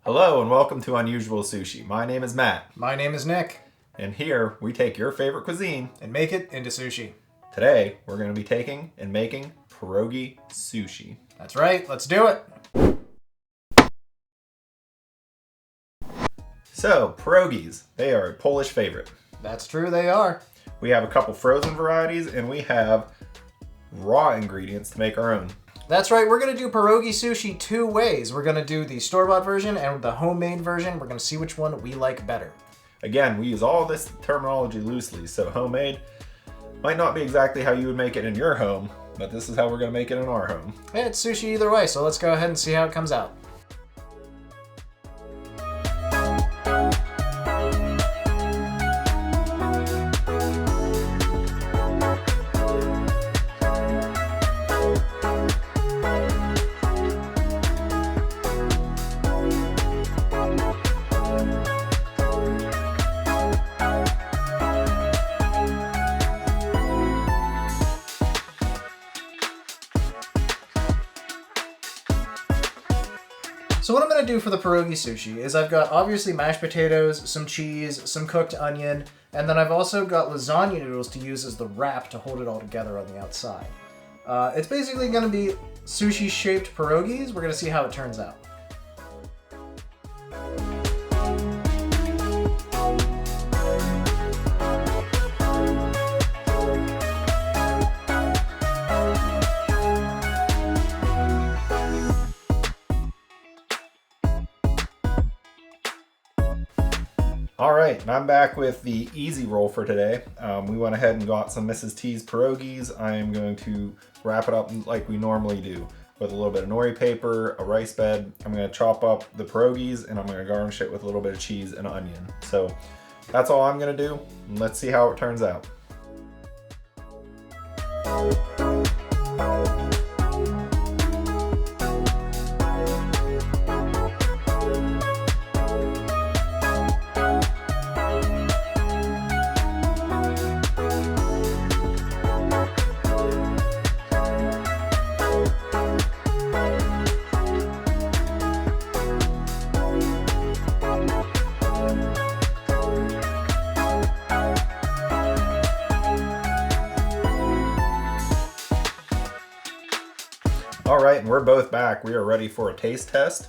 Hello and welcome to Unusual Sushi. My name is Matt. My name is Nick. And here we take your favorite cuisine And make it into sushi. Today we're going to be taking and making pierogi sushi. That's right, let's do it. So, pierogis, they are a Polish favorite. That's true, they are. We have a couple frozen varieties and we have raw ingredients to make our own. That's right, we're going to do pierogi sushi two ways. We're going to do the store-bought version and the homemade version. We're going to see which one we like better. Again, we use all this terminology loosely, so homemade might not be exactly how you would make it in your home, but this is how we're going to make it in our home. Yeah, it's sushi either way, so let's go ahead and see how it comes out. So what I'm going to do for the pierogi sushi is I've got obviously mashed potatoes, some cheese, some cooked onion, and then I've also got lasagna noodles to use as the wrap to hold it all together on the outside. It's basically going to be sushi-shaped pierogis. We're going to see how it turns out. Alright, and I'm back with the easy roll for today. We went ahead and got some Mrs. T's pierogies. I am going to wrap it up like we normally do with a little bit of nori paper, a rice bed. I'm going to chop up the pierogies and I'm going to garnish it with a little bit of cheese and onion. So that's all I'm going to do. And let's see how it turns out. All right, and we're both back. We are ready for a taste test.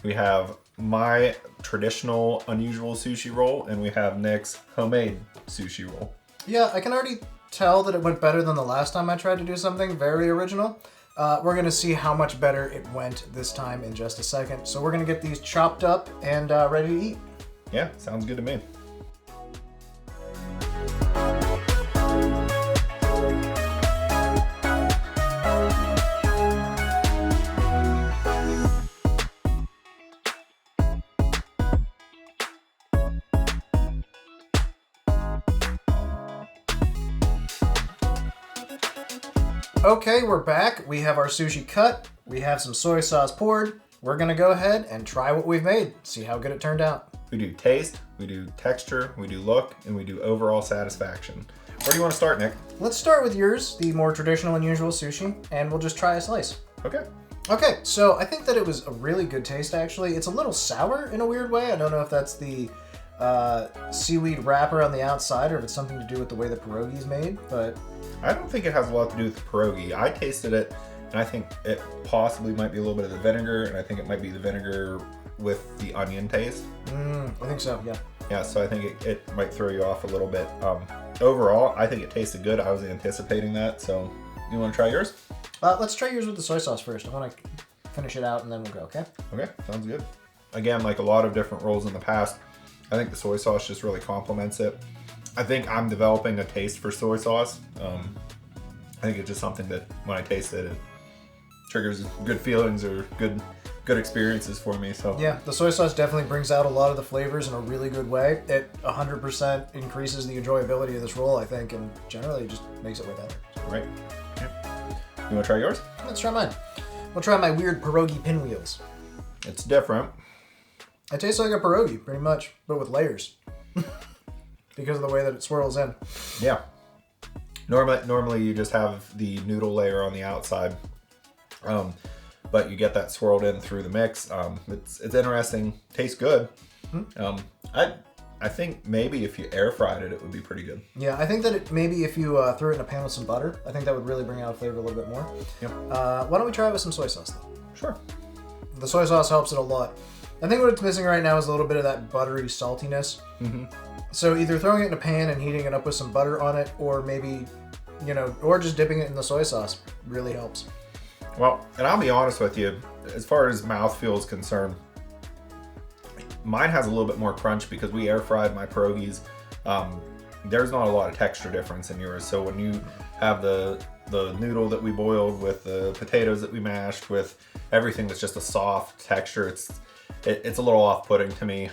We have my traditional unusual sushi roll, and we have Nick's homemade sushi roll. Yeah, I can already tell that it went better than the last time I tried to do something very original. We're going to see how much better it went this time in just a second. So we're going to get these chopped up and ready to eat. Yeah, sounds good to me. Okay, we're back. We have our sushi cut. We have some soy sauce poured. We're gonna go ahead and try what we've made. See how good it turned out. We do taste, we do texture, we do look, and we do overall satisfaction. Where do you want to start, Nick? Let's start with yours, the more traditional unusual sushi, and we'll just try a slice. Okay. Okay, so I think that it was a really good taste, actually. It's a little sour in a weird way. I don't know if that's the seaweed wrapper on the outside or if it's something to do with the way the pierogi is made, but... I don't think it has a lot to do with the pierogi. I tasted it, and I think it possibly might be a little bit of the vinegar, and I think it might be the vinegar with the onion taste. I think so, yeah. Yeah, so I think it might throw you off a little bit. Overall, I think it tasted good. I was anticipating that, so you want to try yours? Let's try yours with the soy sauce first. I want to finish it out, and then we'll go, okay? Okay, sounds good. Again, like a lot of different rolls in the past, I think the soy sauce just really complements it. I think I'm developing a taste for soy sauce. I think it's just something that when I taste it, it triggers good feelings or good experiences for me. So yeah, the soy sauce definitely brings out a lot of the flavors in a really good way. It 100% increases the enjoyability of this roll, I think, and generally just makes it way better. Right. Yeah. You want to try yours? Let's try mine. We'll try my weird pierogi pinwheels. It's different. It tastes like a pierogi, pretty much, but with layers. Because of the way that it swirls in. Yeah. Normally you just have the noodle layer on the outside. but you get that swirled in through the mix. It's interesting, tastes good. I think maybe if you air fried it, it would be pretty good. Yeah, I think that maybe if you threw it in a pan with some butter, I think that would really bring out flavor a little bit more. Yep. Why don't we try it with some soy sauce though? Sure. The soy sauce helps it a lot. I think what it's missing right now is a little bit of that buttery saltiness. So either throwing it in a pan and heating it up with some butter on it, or maybe, or just dipping it in the soy sauce really helps. Well, and I'll be honest with you, as far as mouthfeel is concerned, mine has a little bit more crunch because we air fried my pierogies. There's not a lot of texture difference in yours. So when you have the noodle that we boiled with the potatoes that we mashed with everything that's just a soft texture, it's a little off-putting to me.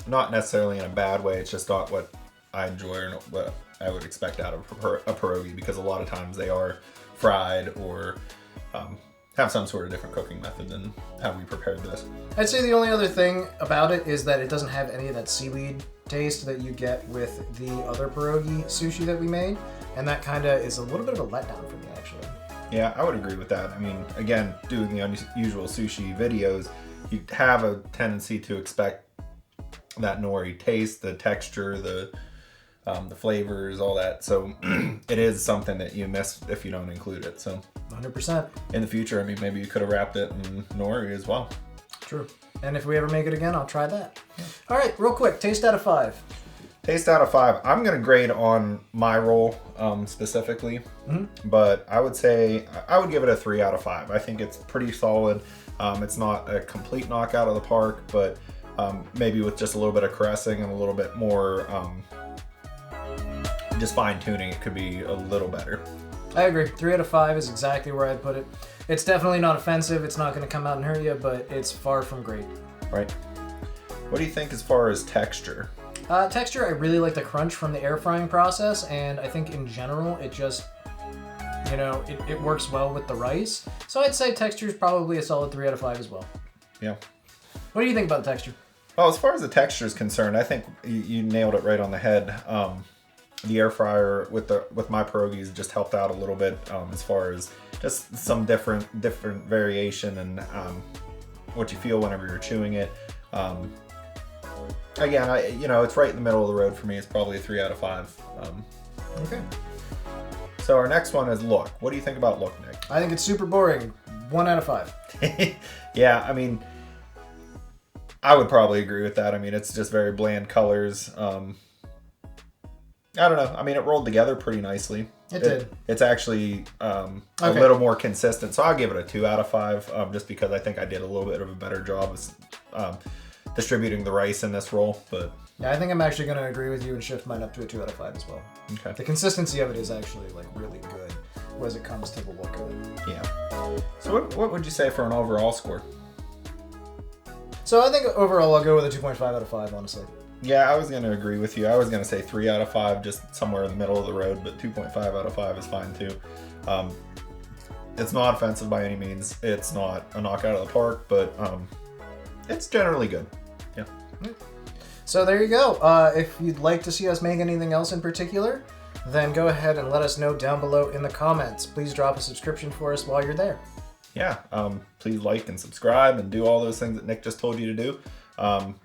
Not necessarily in a bad way. It's just not what I enjoy or what I would expect out of a pierogi, because a lot of times they are fried or have some sort of different cooking method than how we prepared this. I'd say the only other thing about it is that it doesn't have any of that seaweed taste that you get with the other pierogi sushi that we made, and that kind of is a little bit of a letdown for me, actually. Yeah, I would agree with that. I mean, again, doing the Unusual Sushi videos, you have a tendency to expect that nori taste, the texture, the flavors, all that. So it is something that you miss if you don't include it. So 100%. in the future, I mean, maybe you could have wrapped it in nori as well. True. And if we ever make it again, I'll try that. Yeah. All right, real quick, taste out of 5. Taste out of 5. I'm gonna grade on my roll specifically, but I would say I would give it a 3 out of 5. I think it's pretty solid. It's not a complete knockout of the park, but maybe with just a little bit of caressing and a little bit more just fine tuning, it could be a little better. I agree. 3 out of 5 is exactly where I'd put it. It's definitely not offensive. It's not going to come out and hurt you, but it's far from great. Right. What do you think as far as texture? Texture, I really like the crunch from the air frying process, and I think in general it just, it works well with the rice. So I'd say texture is probably a solid 3 out of 5 as well. Yeah. What do you think about the texture? Well, as far as the texture is concerned, I think you nailed it right on the head. The air fryer with my pierogies just helped out a little bit as far as just some different variation and what you feel whenever you're chewing it. Again, it's right in the middle of the road for me. It's probably a 3 out of 5. Okay. So our next one is look. What do you think about look, Nick? I think it's super boring. 1 out of 5. Yeah, I mean, I would probably agree with that. I mean, it's just very bland colors. I don't know. I mean, it rolled together pretty nicely. It did. It's actually a little more consistent. So I'll give it a 2 out of 5 just because I think I did a little bit of a better job of distributing the rice in this roll. But yeah, I think I'm actually going to agree with you and shift mine up to a 2 out of 5 as well. Okay. The consistency of it is actually really good as it comes to the look of it. Yeah. So what would you say for an overall score? So I think overall I'll go with a 2.5 out of 5, honestly. Yeah, I was going to agree with you. I was going to say 3 out of 5, just somewhere in the middle of the road, but 2.5 out of 5 is fine too. It's not offensive by any means. It's not a knockout of the park, but it's generally good. Yeah. So there you go. If you'd like to see us make anything else in particular, then go ahead and let us know down below in the comments. Please drop a subscription for us while you're there. Yeah, please like and subscribe and do all those things that Nick just told you to do.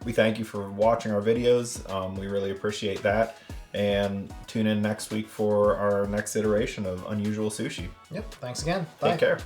We thank you for watching our videos. We really appreciate that. And tune in next week for our next iteration of Unusual Sushi. Yep, thanks again. Bye. Take care.